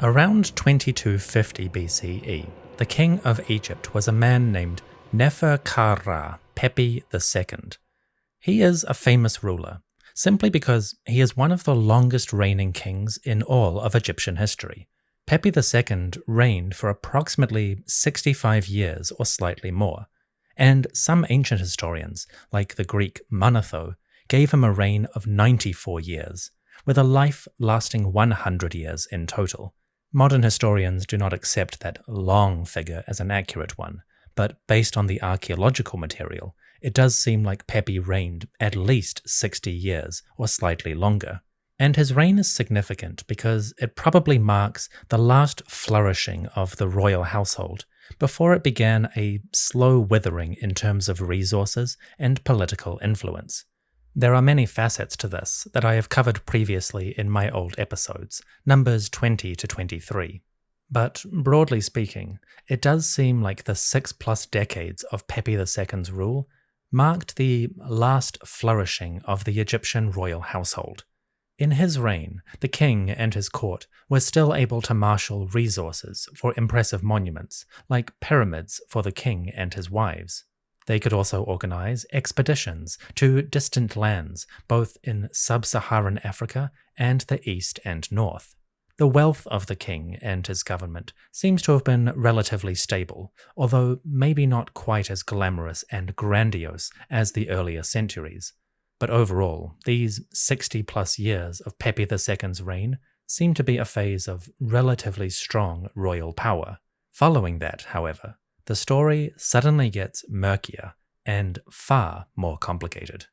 Around 2250 BCE, the king of Egypt was a man named Neferkara Pepy II. He is a famous ruler, simply because he is one of the longest reigning kings in all of Egyptian history. Pepy II reigned for approximately 65 years or slightly more, and some ancient historians, like the Greek Manetho, gave him a reign of 94 years, with a life lasting 100 years in total. Modern historians do not accept that long figure as an accurate one, but based on the archaeological material, it does seem like Pepy reigned at least 60 years or slightly longer. And his reign is significant because it probably marks the last flourishing of the royal household before it began a slow withering in terms of resources and political influence. There are many facets to this that I have covered previously in my old episodes, numbers 20 to 23. But broadly speaking, it does seem like the 6+ decades of Pepy II's rule marked the last flourishing of the Egyptian royal household. In his reign, the king and his court were still able to marshal resources for impressive monuments, like pyramids for the king and his wives. They could also organize expeditions to distant lands, both in sub-Saharan Africa and the east and north. The wealth of the king and his government seems to have been relatively stable, although maybe not quite as glamorous and grandiose as the earlier centuries. But overall, these 60+ years of Pepy II's reign seem to be a phase of relatively strong royal power. Following that, however, the story suddenly gets murkier and far more complicated.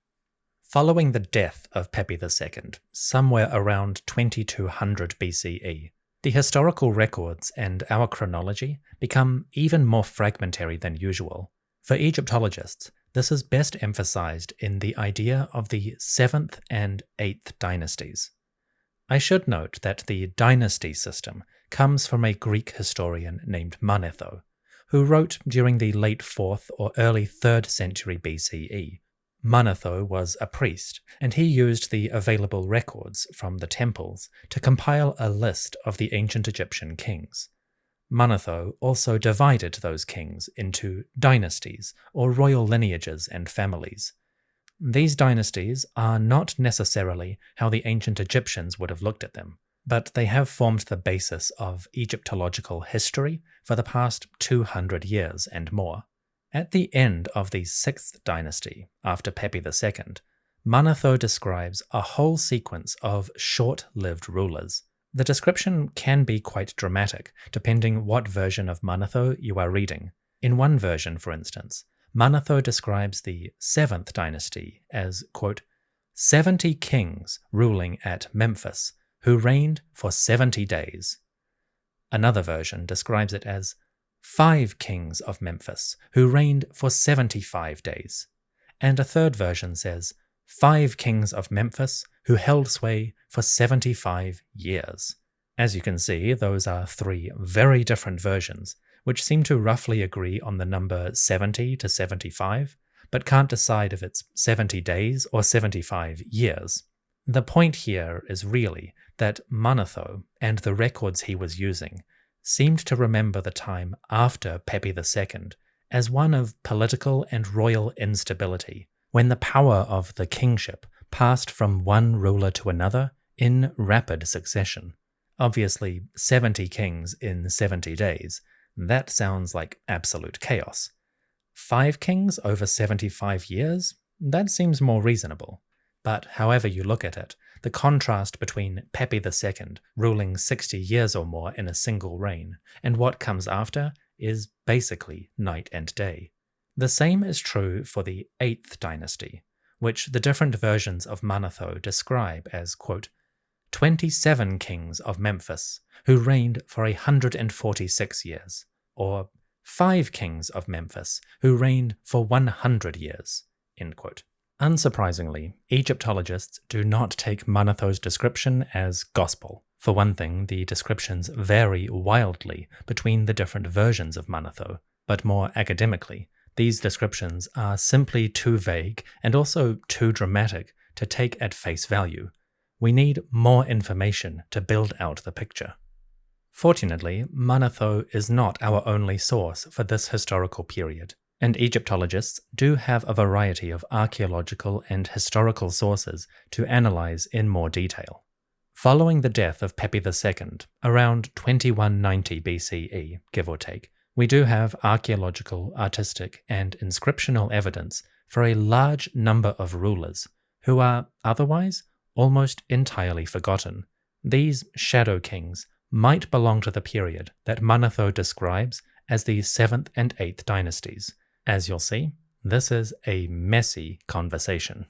Following the death of Pepy II, somewhere around 2200 BCE, the historical records and our chronology become even more fragmentary than usual. For Egyptologists, this is best emphasized in the idea of the 7th and 8th dynasties. I should note that the dynasty system comes from a Greek historian named Manetho, who wrote during the late 4th or early 3rd century BCE. Manetho was a priest, and he used the available records from the temples to compile a list of the ancient Egyptian kings. Manetho also divided those kings into dynasties, or royal lineages and families. These dynasties are not necessarily how the ancient Egyptians would have looked at them, but they have formed the basis of Egyptological history for the past 200 years and more. At the end of the 6th dynasty, after Pepy II, Manetho describes a whole sequence of short-lived rulers. The description can be quite dramatic, depending what version of Manetho you are reading. In one version, for instance, Manetho describes the 7th dynasty as, quote, 70 kings ruling at Memphis, who reigned for 70 days. Another version describes it as 5 kings of Memphis, who reigned for 75 days. And a third version says 5 kings of Memphis, who held sway for 75 years. As you can see, those are 3 very different versions, which seem to roughly agree on the number 70 to 75, but can't decide if it's 70 days or 75 years. The point here is really that Manetho and the records he was using seemed to remember the time after Pepy II as one of political and royal instability, when the power of the kingship passed from one ruler to another in rapid succession. Obviously, 70 kings in 70 days, that sounds like absolute chaos. 5 kings over 75 years? That seems more reasonable. But however you look at it, the contrast between Pepy II ruling 60 years or more in a single reign and what comes after is basically night and day. The same is true for the 8th dynasty, which the different versions of Manetho describe as, quote, 27 kings of Memphis, who reigned for 146 years, or 5 kings of Memphis, who reigned for 100 years, end quote. Unsurprisingly, Egyptologists do not take Manetho's description as gospel. For one thing, the descriptions vary wildly between the different versions of Manetho, but more academically, these descriptions are simply too vague and also too dramatic to take at face value. We need more information to build out the picture. Fortunately, Manetho is not our only source for this historical period, and Egyptologists do have a variety of archaeological and historical sources to analyze in more detail. Following the death of Pepy II, around 2190 BCE, give or take, we do have archaeological, artistic, and inscriptional evidence for a large number of rulers who are otherwise almost entirely forgotten. These shadow kings might belong to the period that Manetho describes as the 7th and 8th dynasties. As you'll see, this is a messy conversation.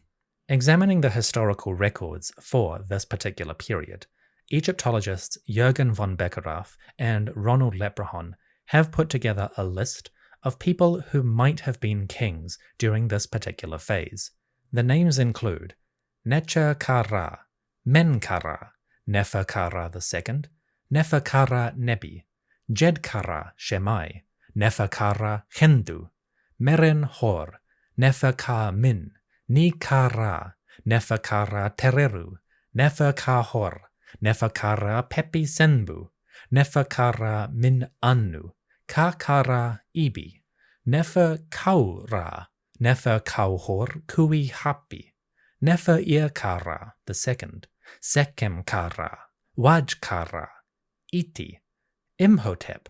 Examining the historical records for this particular period, Egyptologists Jürgen von Beckerath and Ronald Leprechaun have put together a list of people who might have been kings during this particular phase. The names include Nefer-Kara, Menkara, Nefer-Kara II, Nefer-Kara Nebi, Jedkara Shemai, Nefer-Kara Hendu, Meren-Hor, Nefer-Ka-Min, Ni-Kara, Nefer-Kara Tereru, Nefer-Ka-Hor, Nefer-Kara Pepy Senbu, Nefer-Kara Min-Annu, Ka-Kara Ibi, Nefer-Kaura, Nefer-Kauhor Kui-Hapi, Nefer-Ir-Kara II, Sekhem-Kara, Waj-Kara, Iti, Imhotep,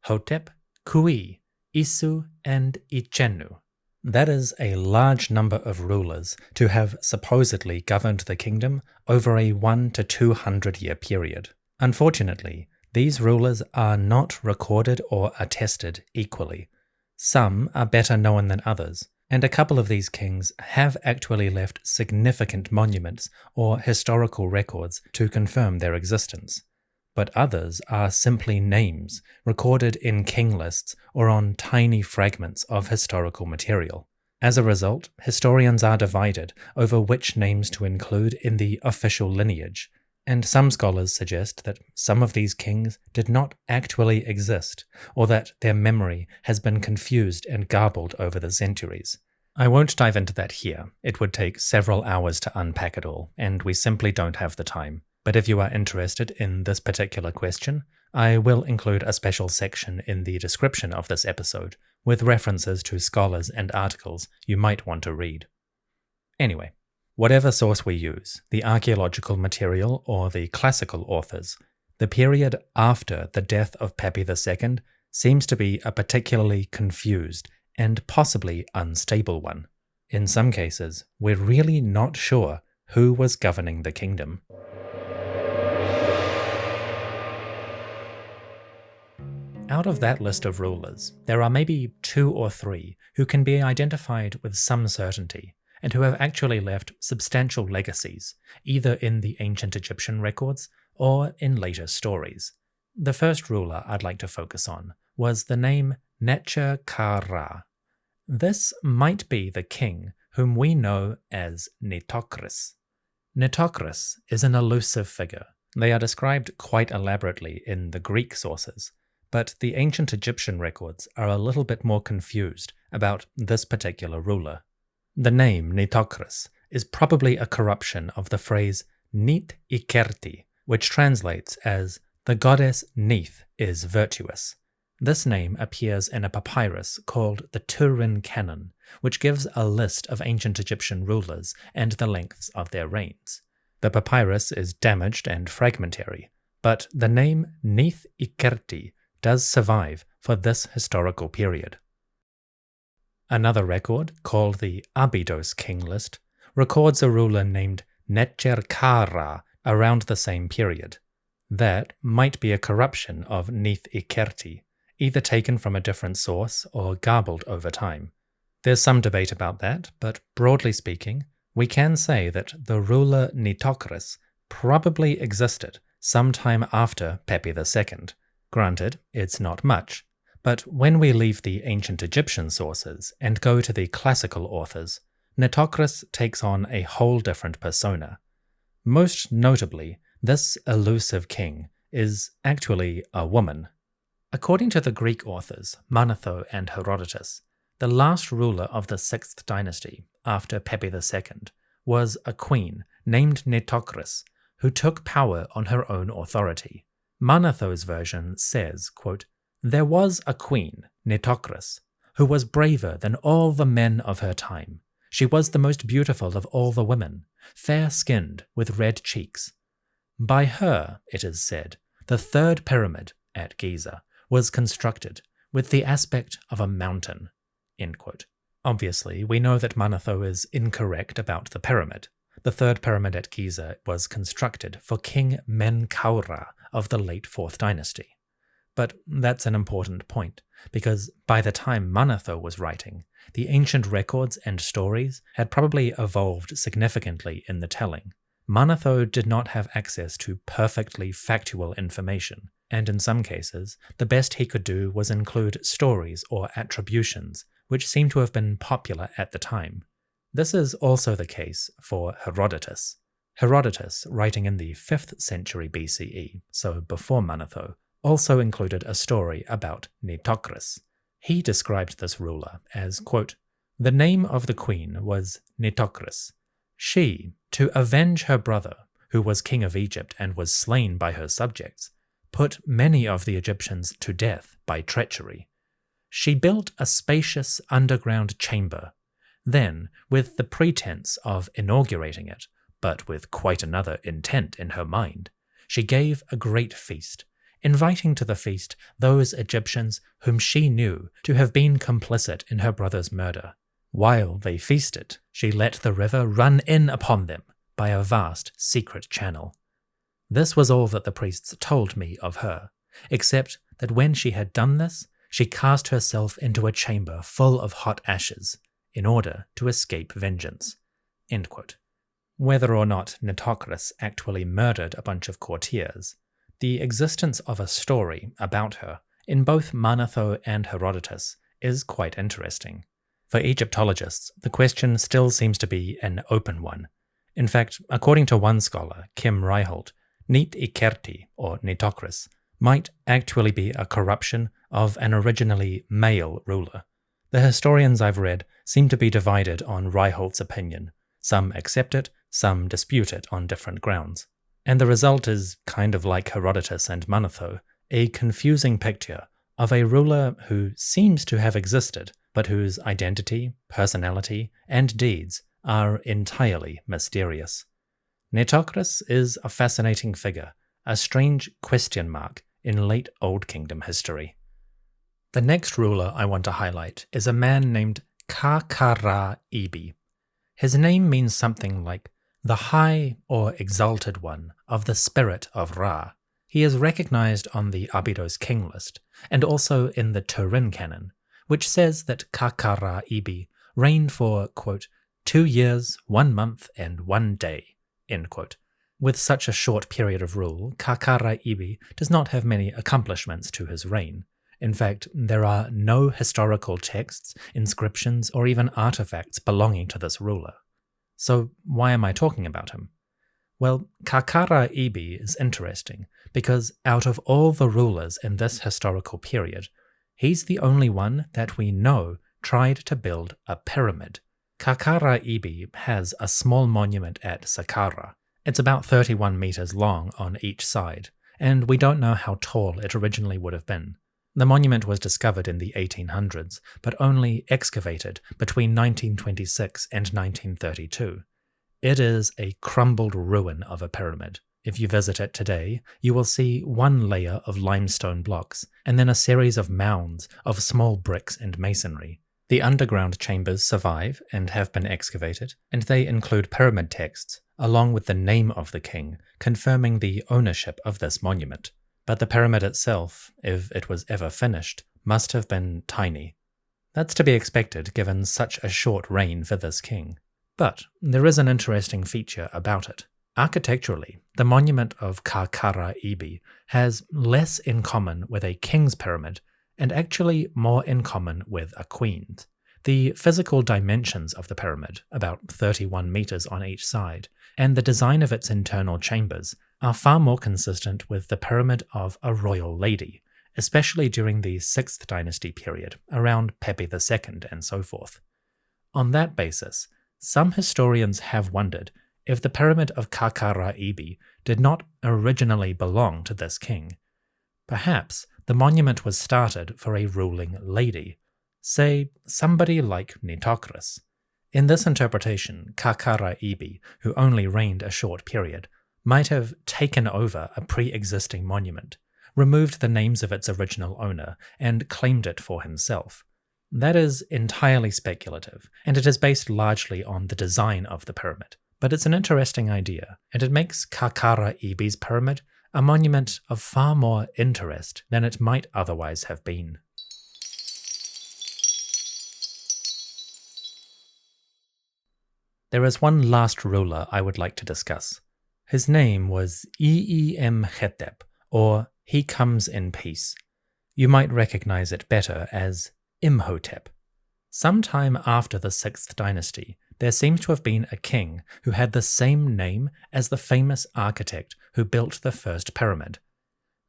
Hotep, Kui, Isu, and Ichenu. That is a large number of rulers to have supposedly governed the kingdom over a 100 to 200 year period. Unfortunately, these rulers are not recorded or attested equally. Some are better known than others, and a couple of these kings have actually left significant monuments or historical records to confirm their existence. But others are simply names recorded in king lists or on tiny fragments of historical material. As a result, historians are divided over which names to include in the official lineage, and some scholars suggest that some of these kings did not actually exist, or that their memory has been confused and garbled over the centuries. I won't dive into that here. It would take several hours to unpack it all, and we simply don't have the time. But if you are interested in this particular question, I will include a special section in the description of this episode with references to scholars and articles you might want to read. Anyway, whatever source we use, the archaeological material or the classical authors, the period after the death of Pepy II seems to be a particularly confused and possibly unstable one. In some cases, we're really not sure who was governing the kingdom. Out of that list of rulers, there are maybe 2 or 3 who can be identified with some certainty and who have actually left substantial legacies, either in the ancient Egyptian records or in later stories. The first ruler I'd like to focus on was the name Nefer-Kara. This might be the king whom we know as Nitocris. Nitocris is an elusive figure. They are described quite elaborately in the Greek sources, but the ancient Egyptian records are a little bit more confused about this particular ruler. The name Nitocris is probably a corruption of the phrase Nit Ikerti, which translates as the goddess Neith is virtuous. This name appears in a papyrus called the Turin Canon, which gives a list of ancient Egyptian rulers and the lengths of their reigns. The papyrus is damaged and fragmentary, but the name Neith Ikerti does survive for this historical period. Another record, called the Abydos King List, records a ruler named Nefer-Kara around the same period. That might be a corruption of Neith Ikerti, either taken from a different source or garbled over time. There's some debate about that, but broadly speaking, we can say that the ruler Nitocris probably existed sometime after Pepy II. Granted, it's not much, but when we leave the ancient Egyptian sources and go to the classical authors, Nitocris takes on a whole different persona. Most notably, this elusive king is actually a woman. According to the Greek authors Manetho and Herodotus, the last ruler of the 6th dynasty after Pepy II was a queen named Nitocris who took power on her own authority. Manetho's version says, quote, "There was a queen, Nitocris, who was braver than all the men of her time. She was the most beautiful of all the women, fair-skinned with red cheeks. By her, it is said, the third pyramid at Giza was constructed with the aspect of a mountain." End quote. Obviously, we know that Manetho is incorrect about the pyramid. The third pyramid at Giza was constructed for King Menkaura of the late 4th dynasty. But that's an important point, because by the time Manetho was writing, the ancient records and stories had probably evolved significantly in the telling. Manetho did not have access to perfectly factual information, and in some cases, the best he could do was include stories or attributions which seem to have been popular at the time. This is also the case for Herodotus. Herodotus, writing in the 5th century BCE, so before Manetho, also included a story about Nitocris. He described this ruler as, quote, "The name of the queen was Nitocris. She, to avenge her brother, who was king of Egypt and was slain by her subjects, put many of the Egyptians to death by treachery. She built a spacious underground chamber. Then, with the pretense of inaugurating it, but with quite another intent in her mind, she gave a great feast, inviting to the feast those Egyptians whom she knew to have been complicit in her brother's murder. While they feasted, she let the river run in upon them by a vast secret channel. This was all that the priests told me of her, except that when she had done this, she cast herself into a chamber full of hot ashes, in order to escape vengeance." End quote. Whether or not Nitocris actually murdered a bunch of courtiers, the existence of a story about her in both Manetho and Herodotus is quite interesting. For Egyptologists, the question still seems to be an open one. In fact, according to one scholar, Kim Ryholt, Nit-Ikerti, or Nitocris, might actually be a corruption of an originally male ruler. The historians I've read seem to be divided on Ryholt's opinion. Some accept it, some dispute it on different grounds. And the result is kind of like Herodotus and Manetho, a confusing picture of a ruler who seems to have existed, but whose identity, personality, and deeds are entirely mysterious. Nitocris is a fascinating figure, a strange question mark in late Old Kingdom history. The next ruler I want to highlight is a man named Ka-Kara-Ibi. His name means something like the high or exalted one of the spirit of Ra. He is recognized on the Abydos king list, and also in the Turin canon, which says that Ka-Kara-Ibi reigned for, quote, 2 years, 1 month, and 1 day, end quote. With such a short period of rule, Ka-Kara-Ibi does not have many accomplishments to his reign. In fact, there are no historical texts, inscriptions, or even artifacts belonging to this ruler. So why am I talking about him? Well, Ka-Kara-Ibi is interesting because out of all the rulers in this historical period, he's the only one that we know tried to build a pyramid. Ka-Kara-Ibi has a small monument at Saqqara. It's about 31 meters long on each side, and we don't know how tall it originally would have been. The monument was discovered in the 1800s, but only excavated between 1926 and 1932. It is a crumbled ruin of a pyramid. If you visit it today, you will see one layer of limestone blocks, and then a series of mounds of small bricks and masonry. The underground chambers survive and have been excavated, and they include pyramid texts, along with the name of the king, confirming the ownership of this monument. But the pyramid itself, if it was ever finished, must have been tiny. That's to be expected given such a short reign for this king. But there is an interesting feature about it. Architecturally, the monument of Ka-Kara-Ibi has less in common with a king's pyramid, and actually more in common with a queen's. The physical dimensions of the pyramid, about 31 meters on each side, and the design of its internal chambers are far more consistent with the pyramid of a royal lady, especially during the 6th dynasty period, around Pepy II and so forth. On that basis, some historians have wondered if the pyramid of Ka-Kara-Ibi did not originally belong to this king, Perhaps the monument was started for a ruling lady, say somebody like Nitocris. In this interpretation, Saqqara Ibi, who only reigned a short period, might have taken over a pre-existing monument, removed the names of its original owner, and claimed it for himself. That is entirely speculative, and it is based largely on the design of the pyramid. But it's an interesting idea, and it makes Saqqara Ibi's pyramid a monument of far more interest than it might otherwise have been. There is one last ruler I would like to discuss. His name was Imhotep, or He Comes in Peace. You might recognize it better as Imhotep. Sometime after the 6th dynasty, there seems to have been a king who had the same name as the famous architect who built the first pyramid.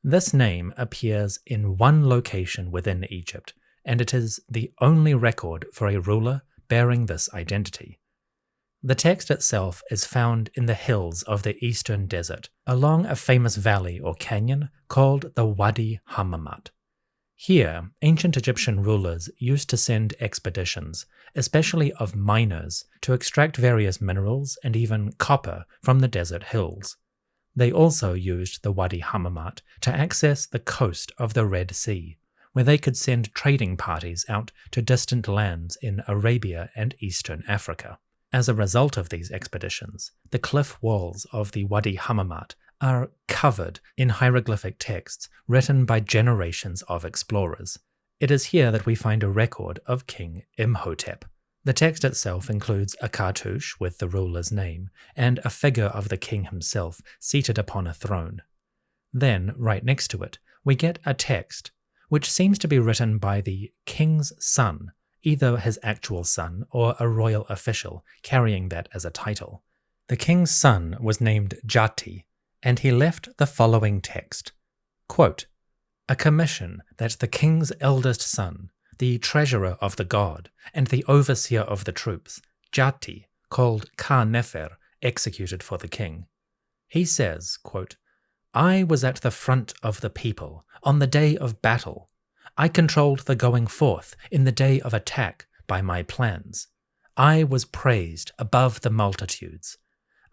This name appears in one location within Egypt, and it is the only record for a ruler bearing this identity. The text itself is found in the hills of the eastern desert, along a famous valley or canyon called the Wadi Hammamat. Here, ancient Egyptian rulers used to send expeditions, especially of miners, to extract various minerals and even copper from the desert hills. They also used the Wadi Hammamat to access the coast of the Red Sea, where they could send trading parties out to distant lands in Arabia and eastern Africa. As a result of these expeditions, the cliff walls of the Wadi Hammamat are covered in hieroglyphic texts written by generations of explorers. It is here that we find a record of King Imhotep. The text itself includes a cartouche with the ruler's name and a figure of the king himself seated upon a throne. Then, right next to it, we get a text which seems to be written by the king's son, either his actual son or a royal official carrying that as a title. The king's son was named Jati, and he left the following text, quote, "A commission that the king's eldest son, the treasurer of the god, and the overseer of the troops, Jati, called Ka-Nefer, executed for the king. He says, quote, I was at the front of the people on the day of battle. I controlled the going forth in the day of attack by my plans. I was praised above the multitudes.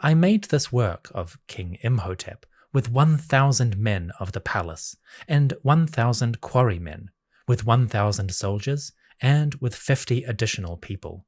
I made this work of King Imhotep with 1,000 men of the palace, and 1,000 quarrymen, with 1,000 soldiers, and with 50 additional people.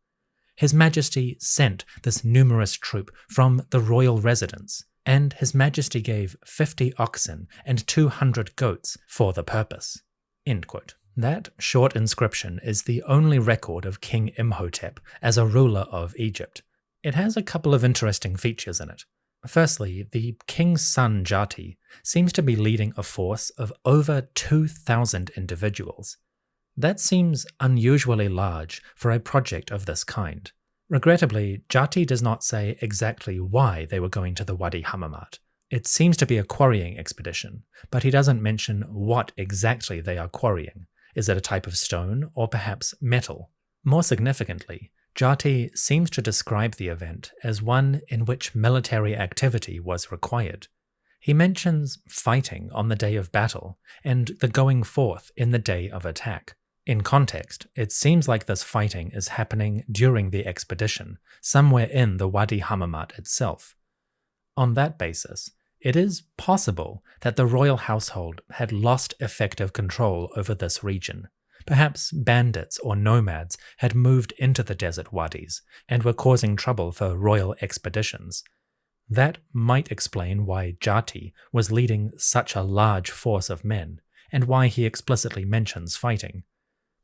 His Majesty sent this numerous troop from the royal residence, and His Majesty gave 50 oxen and 200 goats for the purpose." End quote. That short inscription is the only record of King Imhotep as a ruler of Egypt. It has a couple of interesting features in it. Firstly, the king's son Jati seems to be leading a force of over 2,000 individuals. That seems unusually large for a project of this kind. Regrettably, Jati does not say exactly why they were going to the Wadi Hammamat. It seems to be a quarrying expedition, but he doesn't mention what exactly they are quarrying. Is it a type of stone or perhaps metal? More significantly, Jati seems to describe the event as one in which military activity was required. He mentions fighting on the day of battle and the going forth in the day of attack. In context, it seems like this fighting is happening during the expedition, somewhere in the Wadi Hammamat itself. On that basis, it is possible that the royal household had lost effective control over this region. Perhaps bandits or nomads had moved into the desert wadis and were causing trouble for royal expeditions. That might explain why Jati was leading such a large force of men, and why he explicitly mentions fighting.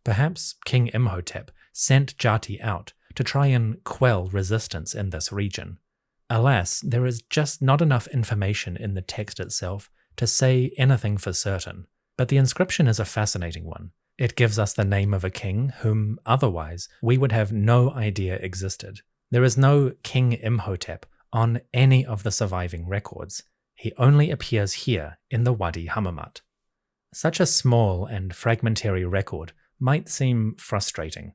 Perhaps King Imhotep sent Jati out to try and quell resistance in this region. Alas, there is just not enough information in the text itself to say anything for certain, but the inscription is a fascinating one. It gives us the name of a king whom, otherwise, we would have no idea existed. There is no King Imhotep on any of the surviving records. He only appears here in the Wadi Hammamat. Such a small and fragmentary record might seem frustrating,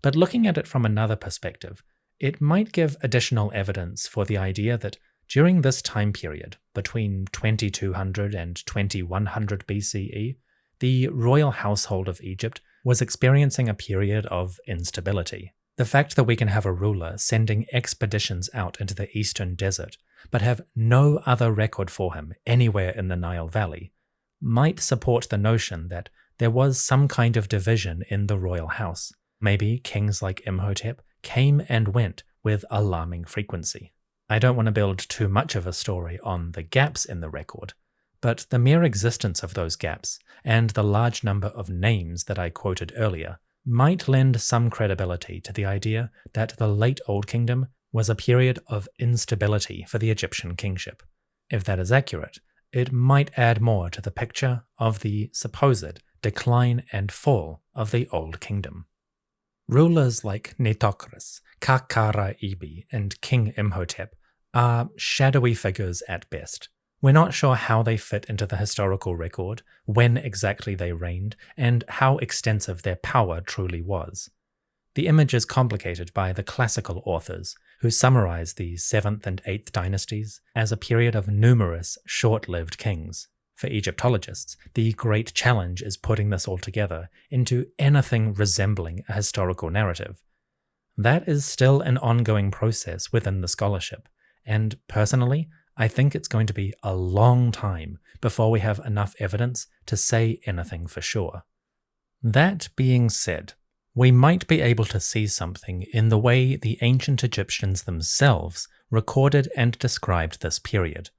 but looking at it from another perspective, it might give additional evidence for the idea that During this time period, between 2200 and 2100 BCE, the royal household of Egypt was experiencing a period of instability. The fact that we can have a ruler sending expeditions out into the eastern desert, but have no other record for him anywhere in the Nile Valley, might support the notion that there was some kind of division in the royal house. Maybe kings like Imhotep came and went with alarming frequency. I don't want to build too much of a story on the gaps in the record, but the mere existence of those gaps, and the large number of names that I quoted earlier, might lend some credibility to the idea that the late Old Kingdom was a period of instability for the Egyptian kingship. If that is accurate, it might add more to the picture of the supposed decline and fall of the Old Kingdom. Rulers like Nitocris, Saqqara Ibi, and King Imhotep are shadowy figures at best. We're not sure how they fit into the historical record, when exactly they reigned, and how extensive their power truly was. The image is complicated by the classical authors, who summarize the 7th and 8th dynasties as a period of numerous short-lived kings. For Egyptologists, the great challenge is putting this all together into anything resembling a historical narrative. That is still an ongoing process within the scholarship, and personally, I think it's going to be a long time before we have enough evidence to say anything for sure. That being said, we might be able to see something in the way the ancient Egyptians themselves recorded and described this period.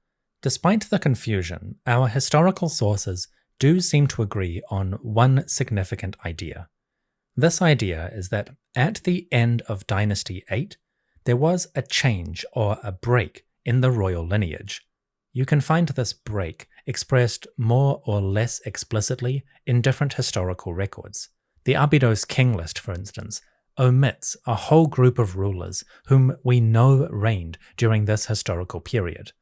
Despite the confusion, our historical sources do seem to agree on one significant idea. This idea is that at the end of Dynasty 8, there was a change or a break in the royal lineage. You can find this break expressed more or less explicitly in different historical records. The Abydos king list, for instance, omits a whole group of rulers whom we know reigned during this historical period.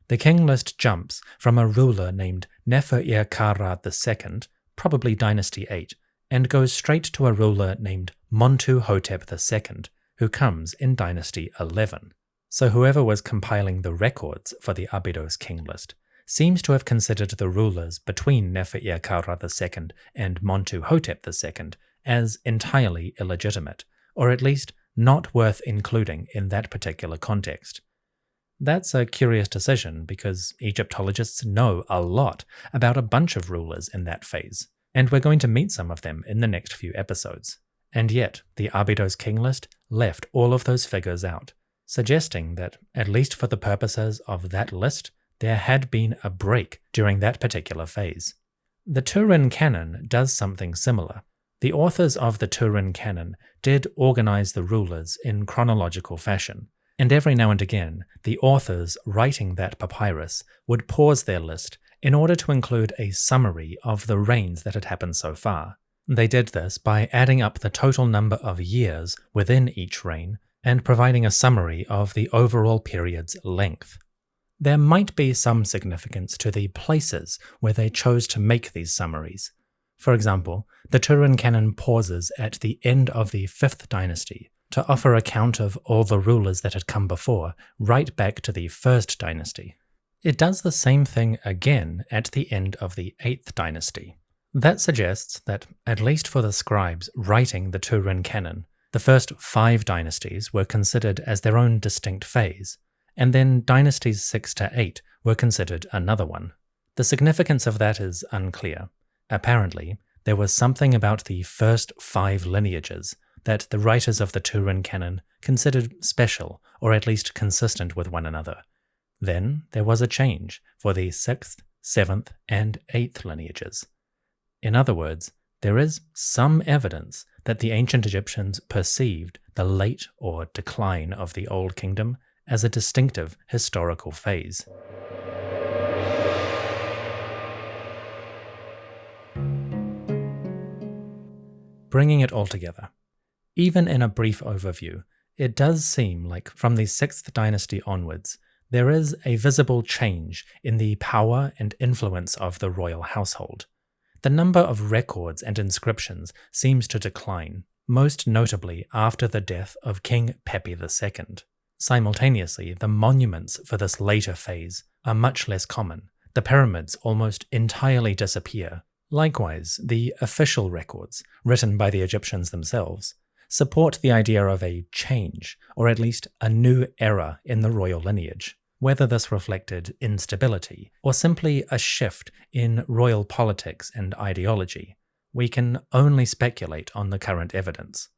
The king list jumps from a ruler named Nefer-Kara II, probably Dynasty 8, and goes straight to a ruler named Montuhotep II, who comes in Dynasty 11. So whoever was compiling the records for the Abydos king list seems to have considered the rulers between Nefer-Kara II and Montuhotep II as entirely illegitimate, or at least not worth including in that particular context. That's a curious decision because Egyptologists know a lot about a bunch of rulers in that phase, and we're going to meet some of them in the next few episodes. And yet, the Abydos king list left all of those figures out, suggesting that, at least for the purposes of that list, there had been a break during that particular phase. The Turin canon does something similar. The authors of the Turin canon did organize the rulers in chronological fashion, and every now and again, the authors writing that papyrus would pause their list in order to include a summary of the reigns that had happened so far. They did this by adding up the total number of years within each reign and providing a summary of the overall period's length. There might be some significance to the places where they chose to make these summaries. For example, the Turin canon pauses at the end of the 5th dynasty to offer account of all the rulers that had come before, right back to the 1st dynasty. It does the same thing again at the end of the 8th dynasty. That suggests that, at least for the scribes writing the Turin canon, the first 5 dynasties were considered as their own distinct phase, and then dynasties 6 to 8 were considered another one. The significance of that is unclear. Apparently, there was something about the first 5 lineages that the writers of the Turin canon considered special, or at least consistent with one another. Then there was a change for the 6th, 7th, and 8th lineages. In other words, there is some evidence that the ancient Egyptians perceived the late or decline of the Old Kingdom as a distinctive historical phase. Bringing it all together. Even in a brief overview, it does seem like from the 6th dynasty onwards, there is a visible change in the power and influence of the royal household. The number of records and inscriptions seems to decline, most notably after the death of King Pepy II. Simultaneously, the monuments for this later phase are much less common. The pyramids almost entirely disappear. Likewise, the official records, written by the Egyptians themselves, support the idea of a change, or at least a new era in the royal lineage. Whether this reflected instability, or simply a shift in royal politics and ideology, we can only speculate on the current evidence.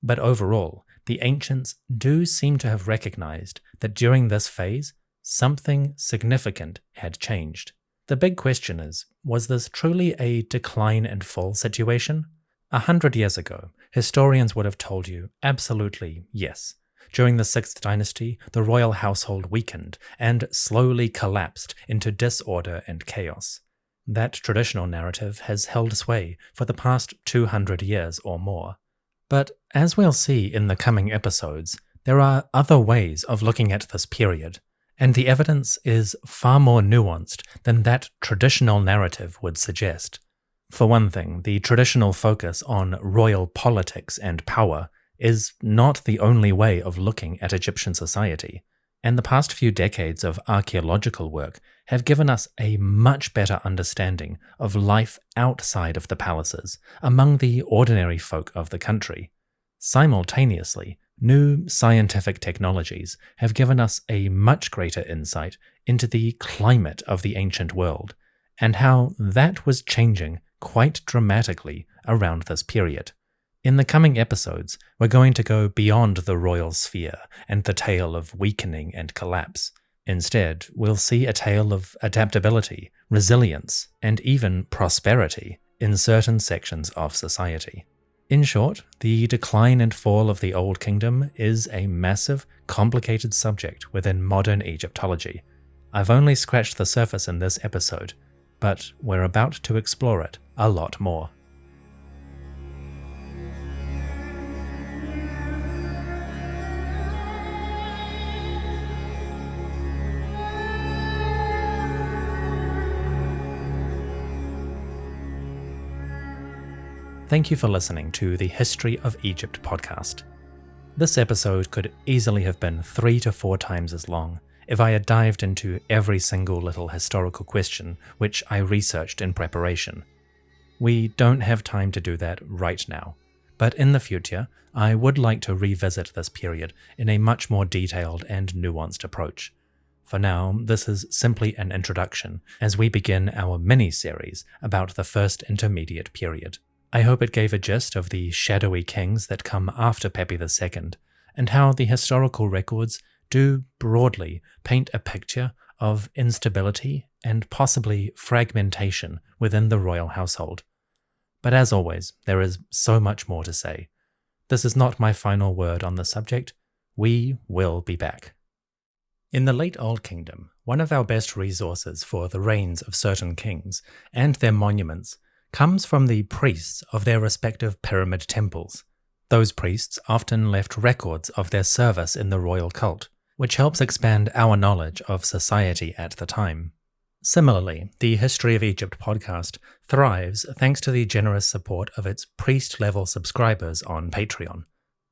But overall, the ancients do seem to have recognized that during this phase, something significant had changed. The big question is, was this truly a decline and fall situation? 100 years ago, historians would have told you absolutely yes. During the 6th dynasty, the royal household weakened and slowly collapsed into disorder and chaos. That traditional narrative has held sway for the past 200 years or more. But as we'll see in the coming episodes, there are other ways of looking at this period, and the evidence is far more nuanced than that traditional narrative would suggest. For one thing, the traditional focus on royal politics and power is not the only way of looking at Egyptian society, and the past few decades of archaeological work have given us a much better understanding of life outside of the palaces, among the ordinary folk of the country. Simultaneously, new scientific technologies have given us a much greater insight into the climate of the ancient world, and how that was changing quite dramatically around this period. In the coming episodes, we're going to go beyond the royal sphere and the tale of weakening and collapse. Instead, we'll see a tale of adaptability, resilience, and even prosperity in certain sections of society. In short, the decline and fall of the Old Kingdom is a massive, complicated subject within modern Egyptology. I've only scratched the surface in this episode, but we're about to explore it a lot more. Thank you for listening to the History of Egypt podcast. This episode could easily have been 3 to 4 times as long if I had dived into every single little historical question which I researched in preparation. We don't have time to do that right now, but in the future, I would like to revisit this period in a much more detailed and nuanced approach. For now, this is simply an introduction as we begin our mini-series about the First Intermediate Period. I hope it gave a gist of the shadowy kings that come after Pepy II, and how the historical records do broadly paint a picture of instability and possibly fragmentation within the royal household. But as always, there is so much more to say. This is not my final word on the subject. We will be back. In the late Old Kingdom, one of our best resources for the reigns of certain kings and their monuments comes from the priests of their respective pyramid temples. Those priests often left records of their service in the royal cult, which helps expand our knowledge of society at the time. Similarly, the History of Egypt podcast thrives thanks to the generous support of its priest-level subscribers on Patreon.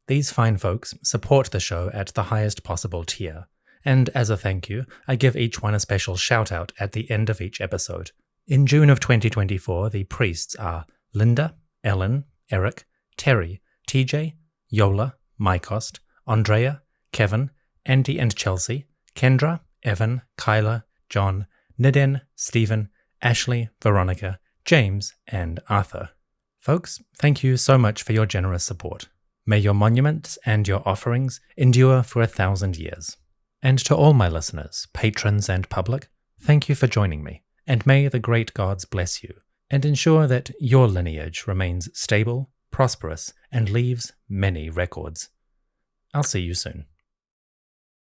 These fine folks support the show at the highest possible tier, and as a thank you, I give each one a special shout-out at the end of each episode. In June of 2024, the priests are Linda, Ellen, Eric, Terry, TJ, Yola, Mycost, Andrea, Kevin, Andy and Chelsea, Kendra, Evan, Kyla, John, Niden, Stephen, Ashley, Veronica, James, and Arthur. Folks, thank you so much for your generous support. May your monuments and your offerings endure for 1,000 years. And to all my listeners, patrons and public, thank you for joining me. And may the great gods bless you, and ensure that your lineage remains stable, prosperous, and leaves many records. I'll see you soon.